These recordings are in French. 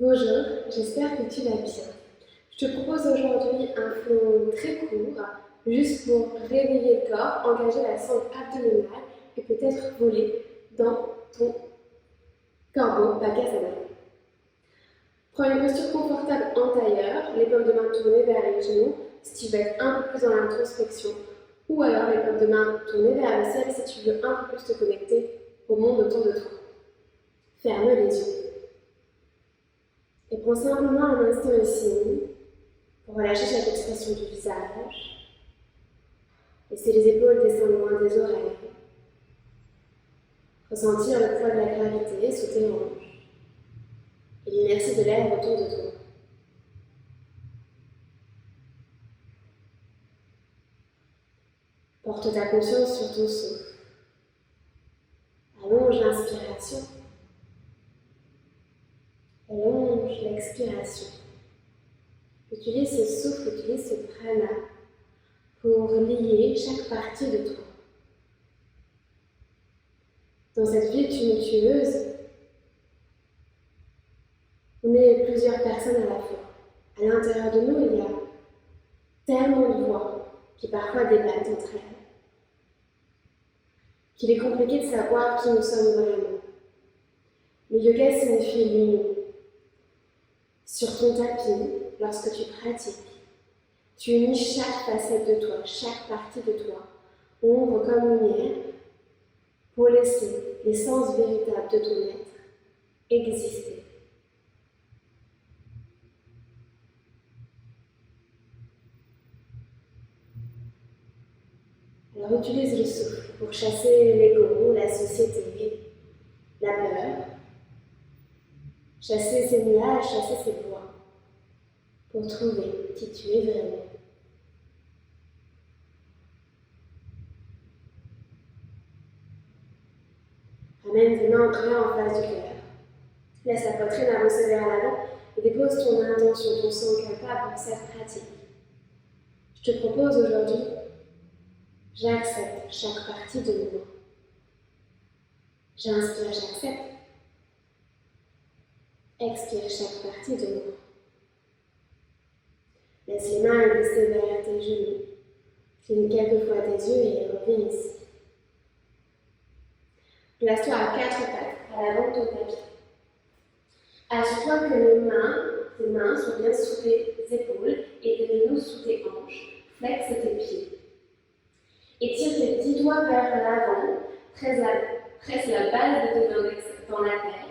Bonjour, j'espère que tu vas bien. Je te propose aujourd'hui un flow très court, juste pour réveiller le corps, engager la sangle abdominale et peut-être voler dans ton corbeau Bakasana. Prends une posture confortable en tailleur, les paumes de main tournées vers les genoux si tu veux être un peu plus dans l'introspection, ou alors les paumes de main tournées vers le ciel si tu veux un peu plus te connecter au monde autour de toi. Ferme les yeux. Et prends simplement un instant ici pour relâcher chaque expression du visage. Laisser les épaules descendre loin des oreilles. Ressentir le poids de la gravité sous tes hanches et l'inertie de l'air autour de toi. Porte ta conscience sur ton souffle. Allonge l'inspiration. Allonge l'expiration. Utilise ce souffle, utilise ce prana pour lier chaque partie de toi. Dans cette vie tumultueuse, on est plusieurs personnes à la fois. À l'intérieur de nous, il y a tellement de voix qui parfois débattent entre elles, qu'il est compliqué de savoir qui nous sommes vraiment. Le yoga signifie l'union. Sur ton tapis, lorsque tu pratiques, tu unis chaque facette de toi, chaque partie de toi, ombre comme lumière, pour laisser l'essence véritable de ton être exister. Alors utilise le souffle pour chasser l'ego, la société, la peur, chasser ces nuages, chasser ces voix, pour trouver qui tu es vraiment. Ramène tes mains ancrées en face du cœur. Laisse la poitrine avancer vers l'avant et dépose ton intention, ton sankalpa pour cette pratique. Je te propose aujourd'hui, j'accepte chaque partie de moi. J'inspire, j'accepte. Expire chaque partie de moi. Laisse les mains glisser vers tes genoux. Cligne quelquefois tes yeux et reviens ici. Place-toi à quatre pattes, à l'avant de ton tapis. Assure-toi que tes mains sont bien sous tes épaules et tes genoux sous tes hanches. Flexe tes pieds. Étire tes petits doigts vers l'avant, presse la base de tes index dans la terre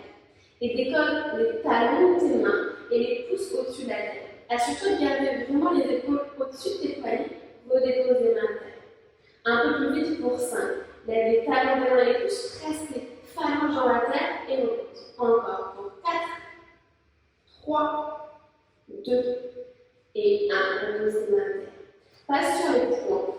et décolle les talons de tes mains et les pouces au-dessus de la terre. Assure-toi de garder vraiment les épaules au-dessus de tes poignets, redépose les mains à terre. Un peu plus vite pour 5. Lève les talons des mains et les pouces, presse tes phalanges dans la terre et remonte. Encore pour 4, 3, 2 et 1. Repose tes mains à terre. Passe sur les poings.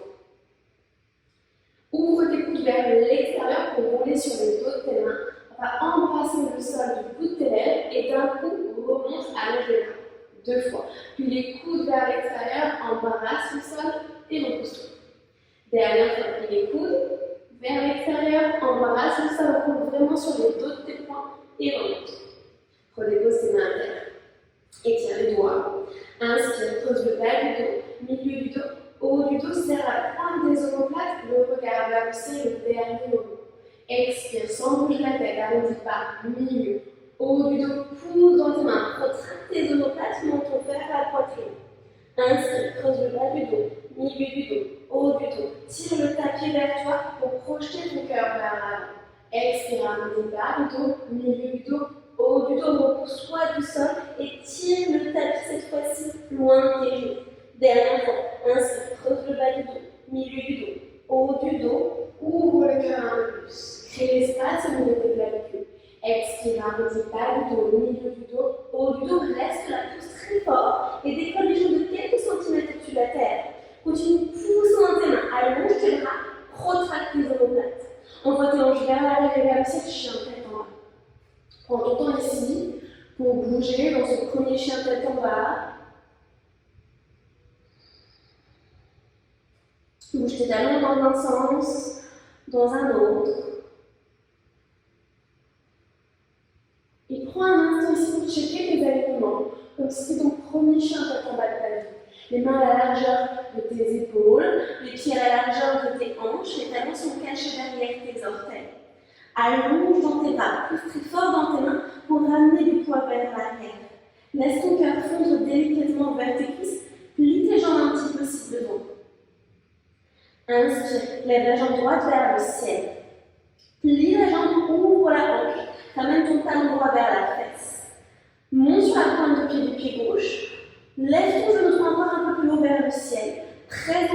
Ouvre tes coudes vers l'extérieur pour rouler sur le dos de tes mains. On va embrasser le sol du bout de tes lèvres et d'un coup, remonte, allonge les mains. 2 fois. Puis les coudes vers l'extérieur, embrasse le sol et repousse-toi. Dernière fois, puis les coudes vers l'extérieur, embrasse le sol, roule vraiment sur le dos de tes poings et remonte. Redépose tes mains à terre. Étire les doigts. Inspire, pose le bas du dos, milieu du dos, haut du dos, serre la pointe des omoplates, le regard vers le ciel, le dernier moment. Expire, sans bouger la tête, arrondis pas, milieu, haut du dos, pousse dans tes mains, retraite tes omoplates, monte vers la poitrine. Inspire, creuse le bas du dos, milieu du dos, haut du dos, tire le tapis vers toi pour projeter ton cœur vers l'avant. Expire, arrondis bas du dos, milieu du dos, haut du dos, repousse-toi du sol et tire le tapis cette fois-ci loin de tes genoux. Dernière fois, inspire, creuse le bas du dos, milieu du dos, haut du dos, ouvre le cœur un peu plus. Crée l'espace au milieu de tes clavicules. Expire, arrondis bas du dos, milieu du dos, haut du dos, reste la pousse très fort et décolle les jambes de quelques centimètres au-dessus de la terre. Continue poussant dans tes mains, allonge tes bras, retraite tes omoplates. Envoie tes hanches vers l'arrière et vers le ciel, chien tête en bas. Prends ton temps ici pour bouger dans ce premier chien tête en bas. Bouge tes talons dans un sens, dans un autre. Et prends un instant ici pour checker tes allées Donc c'est ton premier chien en bas de ta vie. Les mains à la largeur de tes épaules, les pieds à la largeur de tes hanches, les talons sont cachés derrière tes orteils. Allonge dans tes bras, pousse très fort dans tes mains pour ramener du poids vers l'arrière. Laisse ton cœur fondre délicatement vers tes cuisses, plie tes jambes un petit peu si besoin. Inspire, lève la jambe droite vers le ciel. Plie la jambe, ouvre la hanche, ramène ton talon droit vers la fesse. Monte sur la pointe de pied du pied gauche. Lève ton genou droit encore un peu plus haut vers le ciel. Presse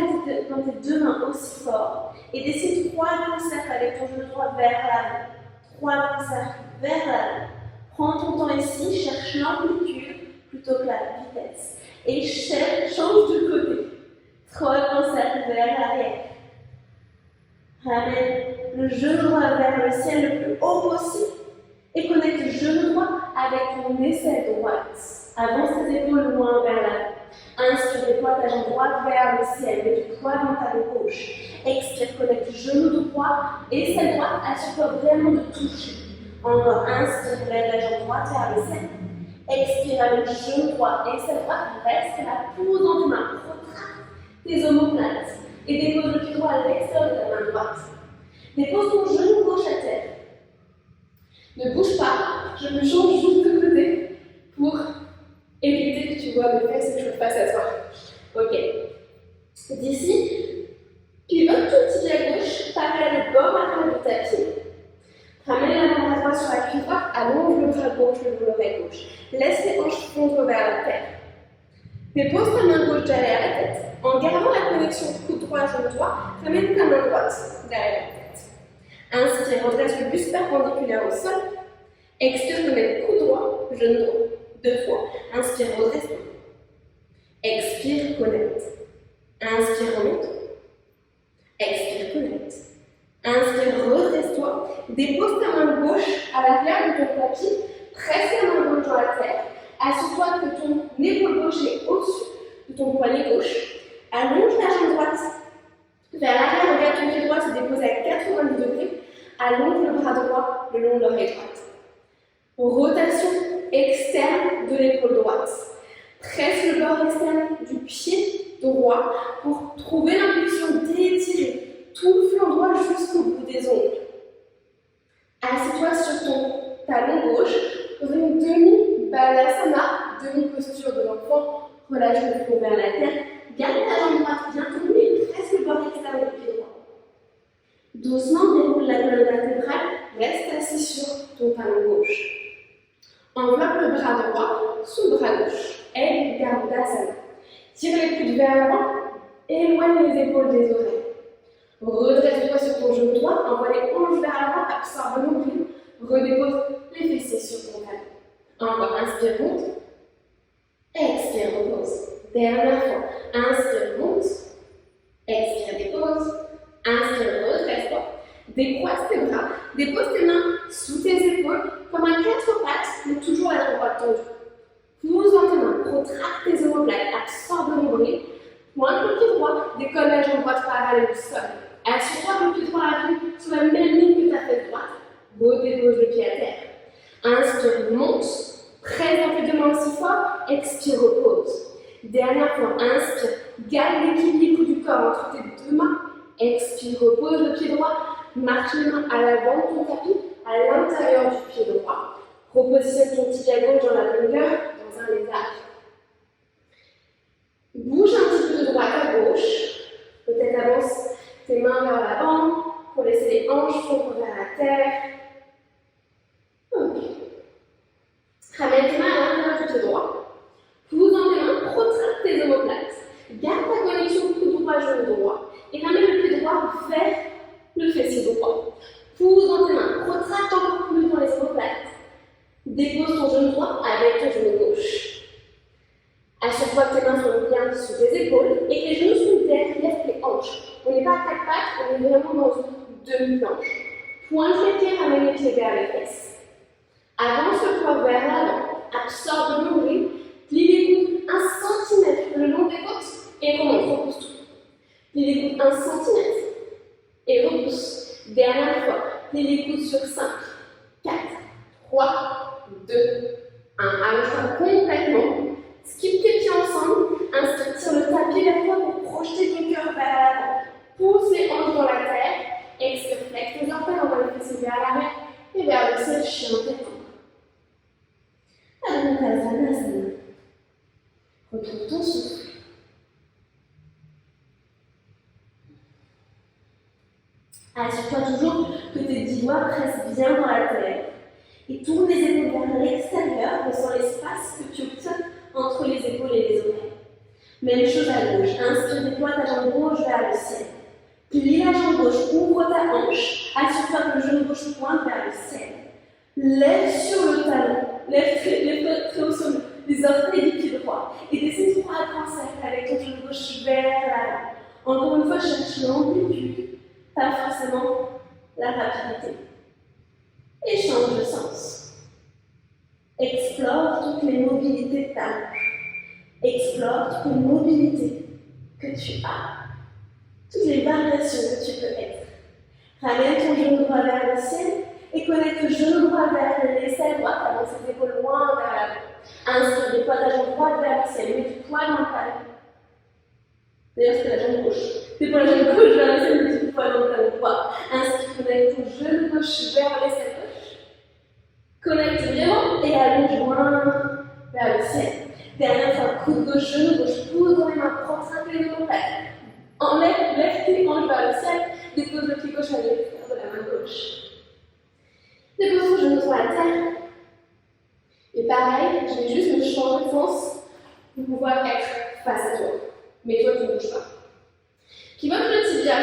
dans tes deux mains aussi fort. Et dessine 3 grands cercles avec ton genou droit vers l'avant. 3 grands cercles vers l'avant. Prends ton temps ici, cherche l'amplitude plutôt que la vitesse. Et change de côté. 3 grands cercles vers l'arrière. Ramène le genou droit vers le ciel le plus haut possible. Et connecte le genou droit avec ton aisselle droite. Avance tes épaules loin vers l'avant. Inspire, déploie ta jambe droite vers le ciel, mets du poids dans ta main gauche. Expire, connecte genou droit et aisselle droite, assure-toi vraiment de toucher. Encore, inspire, lève la jambe droite vers le ciel. Expire avec genou droit et aisselle droite, reste la pose dans tes mains. Retrace tes omoplates et dépose le pied droit à l'extérieur de ta main droite. Dépose ton genou gauche à terre. Ne bouge pas, je me change juste de côté pour éviter que tu vois mes fesses et que je fasse à toi. Ok. D'ici, pivote ton petit pied à gauche, parallèle au bord arrière de ta pied. Ramène la main droite sur la cuisse droite, allonge le bras gauche, le l'oreille gauche. Laisse les hanches fondre vers la terre. Dépose ta main gauche derrière la tête. En gardant la connexion coude droit, genou droit, ramène ta main droite derrière la tête. Inspire, redresse le buste perpendiculaire au sol. Expire, remets coude droit, genou droit. 2 fois. Inspire, redresse. Expire, connecte. Inspire, remonte. Expire, connecte. Inspire, redresse-toi. Dépose ta main gauche à l'arrière de ton tapis. Presse la main gauche dans la terre. Assure-toi que ton épaule gauche est au-dessus de ton poignet gauche. Allonge la jambe droite vers l'arrière. Regarde ton pied droit se déposer à 90 degrés. Allonge le bras droit le long de l'oreille droite. Rotation externe de l'épaule droite. Presse le bord externe du pied droit pour trouver l'impulsion d'étirer tout le flanc droit jusqu'au bout des ongles. Assieds-toi sur ton talon gauche pour une demi-balasana, demi-posture de l'enfant. Relâche le front vers la terre. Garde ta jambe droite bien tournée et presse le bord externe du pied droit. Doucement, déroule la colonne vertébrale. Reste assis sur ton talon gauche. Enveloppe le bras droit sous le bras gauche. Aide Gardasana. Tire les coudes vers l'avant. Éloigne les épaules des oreilles. Redresse-toi sur ton genou droit. Envoie les hanches vers l'avant. Absorbe le nombril. Redépose les fessiers sur ton talon. Encore, inspire, monte. Expire, repose. Dernière fois. Inspire, monte. Expire, dépose. Inspire, redresse-toi. Décroise tes bras. Dépose tes mains sous tes épaules comme un 4 pattes, mais toujours la jambe droite tendue. Pousse dans tes mains. Retraque tes omoplates. Absorbe le nombril. Pointe le pied droit. Décolle la jambe droite parallèle au sol. Assure-toi que le pied droit arrive sur la même ligne que ta fesse droite. Redépose le pied à terre. Inspire, monte. Presse dans tes deux mains aussi fort. Expire, repose. Dernière fois, inspire. Garde l'équilibre du corps entre tes deux mains. Expire, repose le pied droit. Marche les mains à l'avant de ton tapis, à l'intérieur du pied droit. Repositionne ton pied à gauche dans la longueur, dans un lézard. Bouge un petit peu de droite à gauche. Peut-être avance tes mains vers l'avant pour laisser les hanches fondre vers la terre. Ok. Ramène tes mains à l'intérieur du pied droit. Pousse dans tes mains, retrace tes omoplates. Garde ta connexion coude droit, genou droit. Et ramène le pied droit vers le fessier droit. Pousse dans tes mains. Retrace encore plus dans les omoplates. Dépose ton genou droit avec ton genou gauche. Assure-toi que tes mains sont bien sous tes épaules et que les genoux sont derrière tes hanches. On n'est pas à 4 pattes, on est vraiment dans une demi-planche. Pointe les pieds, ramène les pieds vers les fesses. Avance le poids vers l'avant. Absorbe le nombril. Plie les coudes 1 cm le long des côtes et remonte, repousse tout. Plie les coudes 1 cm et repousse. Dernière fois. Plie les coudes sur 5, 4, 3, 2, 1. Allonge-toi complètement. Retrouve ton souffle. Assure-toi toujours que tes 10 doigts pressent bien dans la terre. Et tourne les épaules vers l'extérieur, ressens l'espace que tu obtiens entre les épaules et les oreilles. Même chose à gauche. Inspire, déploie ta jambe gauche vers le ciel. Plie la jambe gauche, ouvre ta hanche. Assure-toi que le genou gauche pointe vers le ciel. Lève sur le talon. Lève très haut sur les orteils du pied droit. Et dessine trois grands cercles avec ton genou gauche vers l'avant. Encore une fois, cherche l'amplitude, pas forcément la rapidité. Et change de sens. Explore toutes les mobilités de ta hanche. Explore toutes les mobilités que tu as. Toutes les variations que tu peux être. Ramène ton genou droit vers le ciel et connecte le genou droit vers l'aisselle droite, avance ses épaules loin vers l'avant. Inspire, déploie ta jambe droite vers le ciel, mets du poids dans le talon. D'ailleurs, c'est la jambe gauche. Déploie la jambe gauche vers le ciel, mets du poids dans le talon droit. Inspire, connecte ton genou gauche vers l'aisselle gauche. Connecte vraiment et allonge loin vers le ciel. Dernière fois, coude gauche, genou gauche, pousse dans les mains, contracte les omoplates. Lève tes hanches vers le ciel, dépose le pied gauche à l'extérieur de la main gauche. Dépose ton genou sur la terre. Et pareil, je vais juste me changer de sens pour pouvoir être face à toi. Mais toi, tu ne bouges pas. Pivote le tibia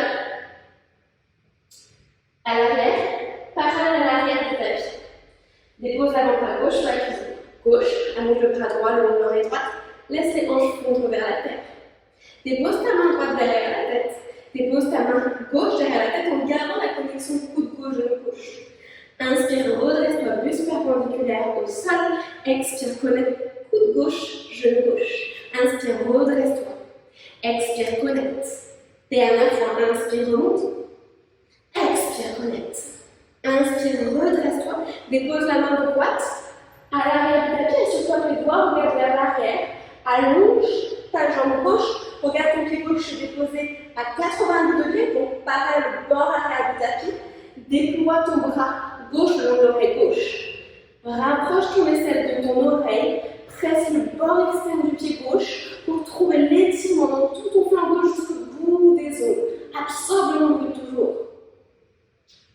à l'arrière, parallèle à l'arrière du tapis. Dépose l'avant-bras gauche sur la cuisse gauche, allonge le bras droit, le long de l'oreille droite. Laisse les hanches fondre vers la terre. Dépose ta main droite derrière la tête. Dépose ta main gauche derrière la tête en gardant la connexion coude gauche, genou gauche. Inspire, redresse-toi, buste perpendiculaire au sol. Expire, connecte, coude gauche, genou gauche. Inspire, redresse-toi. Expire, connecte. Dernière fois, inspire, remonte. Expire, connecte. Inspire, redresse-toi. Dépose la main droite à l'arrière du tapis. Assure-toi que les doigts regardent vers l'arrière. Allonge ta jambe gauche. Regarde ton pied gauche se déposer à 90 degrés, donc parallèle au bord arrière du tapis. Déploie ton bras gauche le long de l'oreille gauche. Rapproche ton aisselle de ton oreille. Presse le bord externe du pied gauche pour trouver l'étirement dans tout ton flanc gauche jusqu'au bout des os. Absorbe le nombril toujours.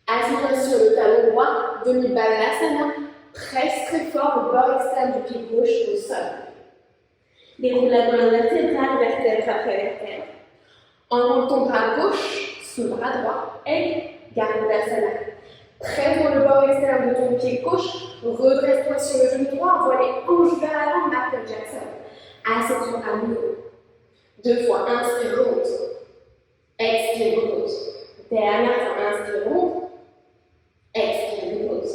Assis-toi sur le talon droit, demi-balasana. Presse très fort le bord externe du pied gauche au sol. Déroule la colonne vertébrale, vertèbre après vertèbre. Enroule ton bras gauche sous le bras droit et garde l'asana. Presse dans le bord externe de ton pied gauche, redresse-toi sur le genou droit, envoie les hanches vers l'avant, Michael Jackson. Assieds-toi à nouveau. 2 fois, inspire, remonte. Expire, remonte. Dernière fois, inspire, remonte. Expire, remonte.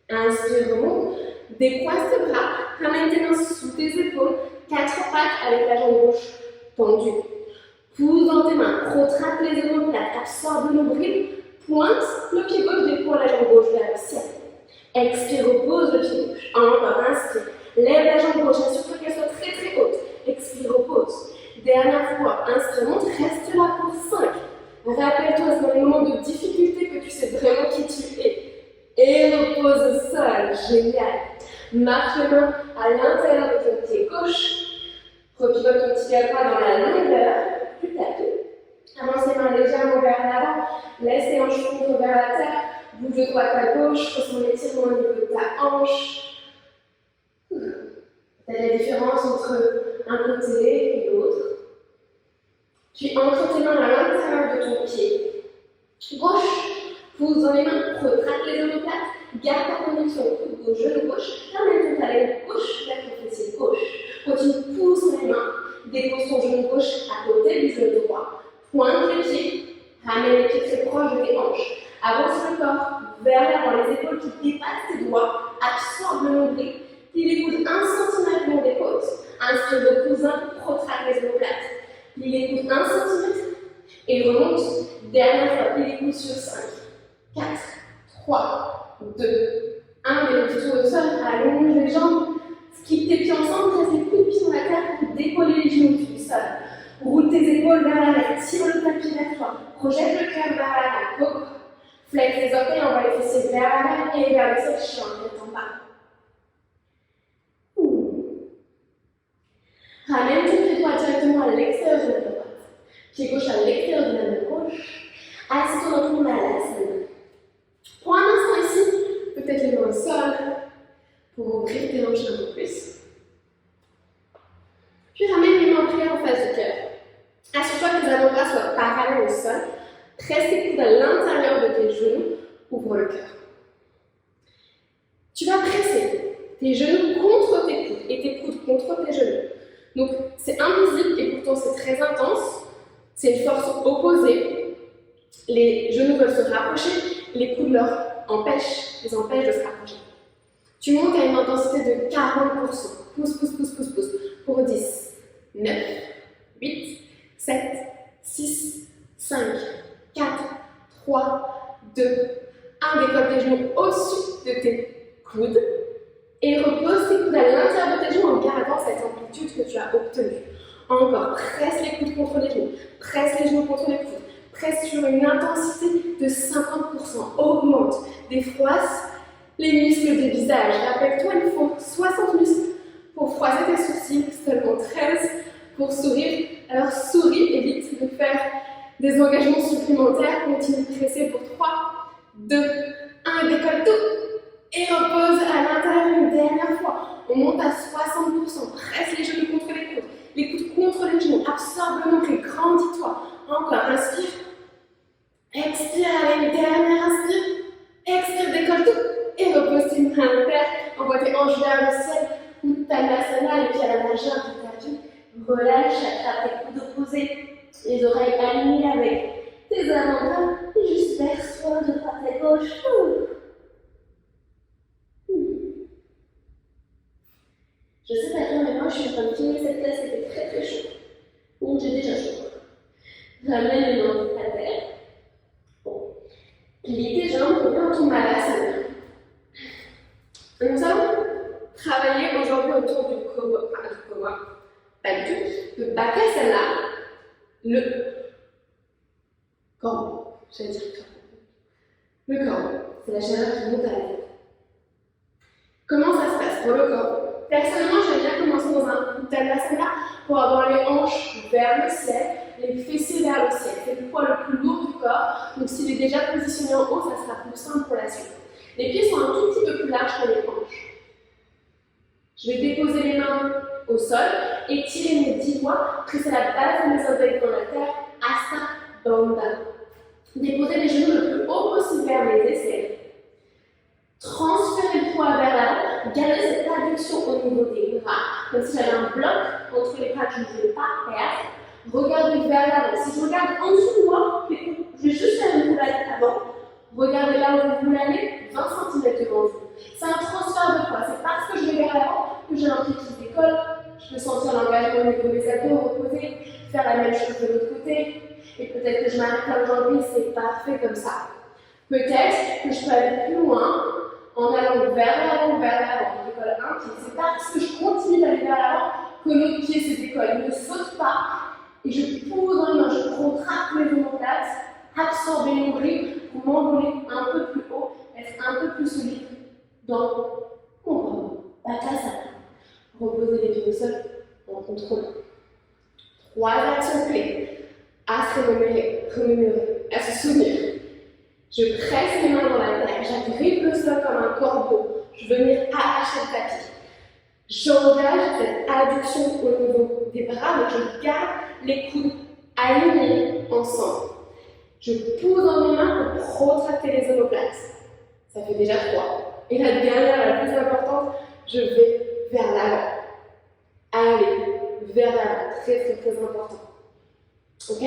Inspire, remonte. Décoise tes bras, ramène tes mains sous tes épaules. 4 pattes avec la jambe gauche tendue. Pousse dans tes mains, protracte les omoplates, absorbe le nombril, pointe le pied gauche, déploie la jambe gauche vers le ciel. Expire, repose le pied gauche. Encore, inspire. Lève la jambe gauche, assure-toi qu'elle soit très très haute. Expire, repose. Dernière fois, inspire, monte, reste là pour 5. Rappelle-toi, c'est dans les moments de difficulté que tu sais vraiment qui tu es. Et repose au sol, génial. Marche les mains à l'intérieur de ton pied gauche. Repivote ton tibia droit dans la longueur du tapis. Avance les mains légèrement vers l'avant. Laisse les hanches fondre vers la terre. Bouge de droite à gauche. Ressens l'étirement au niveau de ta hanche. Tu as la différence entre un côté et l'autre. Puis ancre tes mains à l'intérieur de ton pied gauche. Pousse dans les mains, retraque les omoplates, garde ta connexion coude gauche, genou gauche, ramène ton talon gauche vers ton fessier gauche. Continue, pousse les mains, dépose ton genou gauche à côté du genou droit. Pointe les pieds, ramène les pieds très proches de tes hanches. Avance le corps vers l'avant, les épaules qui dépassent tes doigts, absorbe le nombril, plie les coudes 1 cm le long des côtes. Inspire le cousin, protraque les omoplates. Plie les coudes 1 cm et remonte. Dernière fois, plie les coudes sur 5. 4, 3, 2, 1, mets le pied au sol, allonge les jambes, skip tes pieds ensemble, place les coups de pied sur la terre pour décoller les genoux du sol. Roule tes épaules vers l'arrière, tire le tapis vers toi, projette le cœur vers l'avant, cobra. Flex les orteils, envoie les fessiers vers l'arrière et vers le sol, chien, en bas. Ramène ton pied droit directement à l'extérieur de la main droite. Pied gauche à l'extérieur de la main gauche. Assis-toi dans ton malasana. Pour un instant ici, peut-être les mains au sol pour ouvrir tes hanches un peu plus. Puis ramène les mains en prière en face du cœur. Assure-toi que tes avant-bras soient parallèles au sol. Presse tes coudes à l'intérieur de tes genoux. Ouvre le cœur. Tu vas presser tes genoux contre tes coudes et tes coudes contre tes genoux. Donc c'est invisible et pourtant c'est très intense. C'est une force opposée. Les genoux veulent se rapprocher, les coudes les empêchent de se rapprocher. Tu montes à une intensité de 40%. Pousse, pousse, pousse, pousse, pousse. Pour 10, 9, 8, 7, 6, 5, 4, 3, 2, 1. Décolle tes genoux au-dessus de tes coudes et repose tes coudes à l'intérieur de tes genoux en gardant cette amplitude que tu as obtenue. Encore, presse les coudes contre les genoux, presse les genoux contre les coudes, presse sur une intensité de 50%, augmente, défroisse les muscles du visage. Rappelle-toi, il faut 60 muscles pour froisser tes sourcils, seulement 13 pour sourire. Alors souris, évite de faire des engagements supplémentaires, continue de presser pour 3, 2, 1, décolle tout et repose à l'intérieur une dernière fois. On monte à 60%, presse les genoux contre les coudes contre les genoux, absorbe le nombril, grandis-toi. Encore, inspire, expire, allez, une dernière inspire, expire, décolle tout et repose tes mains à terre, envoie tes hanches vers le ciel, Uttanasana, les pieds à la nageur du tapis, relâche, attrape tes coudes opposés, les oreilles alignées avec tes avant-bras, et juste verse-toi de droite à gauche. Je sais pas toi, mais moi je suis en train de filmer cette classe, c'était très très chaud. Donc j'ai déjà chaud. Ramène les mains à terre. Bon. Plie tes jambes, reviens dans ton malasana. Nous allons travailler aujourd'hui autour du koma, pas du tout, le bakasana, le corbeau, j'allais dire le corbeau, c'est la chaleur qui monte à la tête. Comment ça se passe pour le corbeau? Personnellement, j'aime bien commencer dans un uttanasana pour avoir les hanches vers le ciel, les fessiers vers le ciel. C'est le poids le plus lourd du corps, donc s'il est déjà positionné en haut, ça sera plus simple pour la suite. Les pieds sont un tout petit peu plus larges que les hanches. Je vais déposer les mains au sol, étirer mes 10 doigts, presser la base de mes index dans la terre, Asta Bandha. Déposer les genoux le plus haut possible vers les aisselles. Transférer le poids vers l'avant, garder cette adduction au niveau des bras, comme si j'avais un bloc entre les bras que je ne voulais pas perdre. Regardez vers l'avant. Si je regarde en dessous de moi, je vais juste faire une roulade avant. Regardez là où vous voulez aller, 20 cm devant vous. C'est un transfert de poids. C'est parce que je vais vers l'avant que j'ai un pied qui se décolle. Je peux sentir l'engagement au niveau des abdos, reposer, faire la même chose de l'autre côté. Et peut-être que je m'arrête là aujourd'hui, c'est parfait comme ça. Peut-être que je peux aller plus loin en allant vers l'avant. Je décolle un pied. C'est parce que je continue d'aller vers l'avant que l'autre pied se décolle. Il ne saute pas. Et je pose dans les mains, je contracte les omoplates, absorber mon nombril pour m'envoler un peu plus haut, être un peu plus solide dans mon corps. Bakasana. Reposer les pieds au sol en contrôle. 3 actions clés à se remémorer, à se souvenir. Je presse mes mains dans la terre, j'agrippe le sol comme un corbeau. Je veux venir arracher le tapis. J'engage cette adduction au niveau des bras, donc je garde les coudes alignés ensemble. Je pousse dans mes mains pour protracter les omoplates. Ça fait déjà 3. Et la dernière, la plus importante, je vais vers l'avant. Allez, vers l'avant. Très très très important. Ok?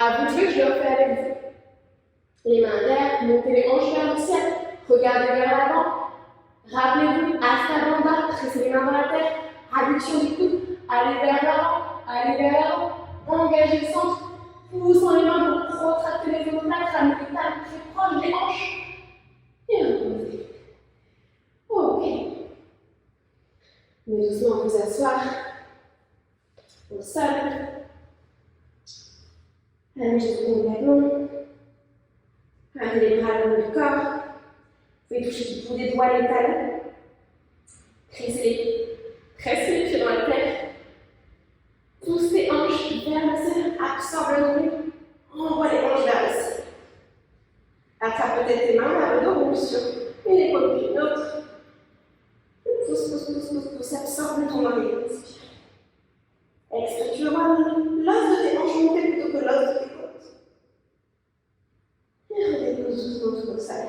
À vous de jouer, je le refais avec vous. Les mains derrière, montez les hanches vers le ciel. Regardez vers l'avant. Rappelez-vous, Asta Bandha, pressez les mains dans la terre. Adduction du coude. Allez vers l'avant. Allez vers l'avant. Engagez le centre. Poussant les mains pour protracter les omoplates. Ramenez les tables très proches des hanches. Et reposez. Ok. Mais doucement, vous asseoir au sol. Allongez tout complètement. Ramenez les bras le long du corps. Vous pouvez toucher du bout des doigts les talons. Pressez les pieds dans la terre. absorbe le nourri, envoie les hanches vers le ciel. Attrape peut-être tes mains vers le dos, roule sur une épaule puis une autre. Pousse, absorbe ton mari. Inspire. Expire, tu vois l'os de tes hanches monter plutôt que l'os de tes côtes. Et redépose doucement tout au sol.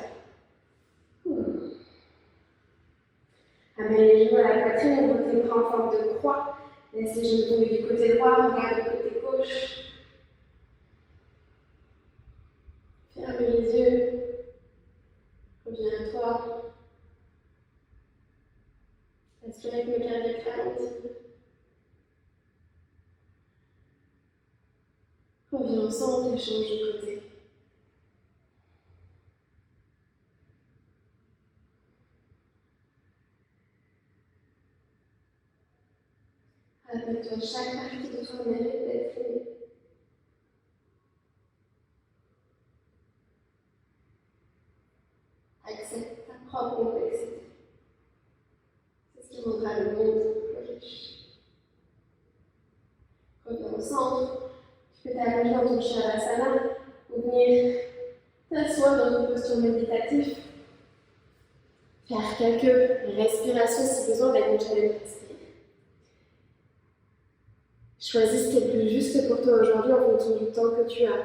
Amène les genoux à la poitrine, ouvre tes bras en forme de croix. Laisse les genoux tomber du côté droit, regarde du côté gauche. Ferme les yeux. Reviens à toi. Laisse le rythme cardiaque ralentir. Reviens au centre et change de côté. Rappelle-toi chaque partie de toi mérite d'être aimée. Accepte ta propre complexité. C'est ce qui rendra le monde plus riche. Reviens au centre. Tu peux t'allonger dans ton Shavasana ou venir t'asseoir dans une posture méditative. Faire quelques respirations si besoin avec une challenge respire. Choisis ce qui est le plus juste pour toi aujourd'hui en fonction du temps que tu as.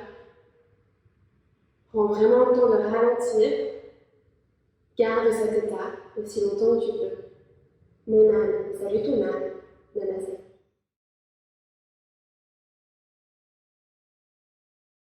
Prends vraiment le temps de ralentir. Garde cet état aussi longtemps que tu peux. Mon âme, salut ton âme. Namaste.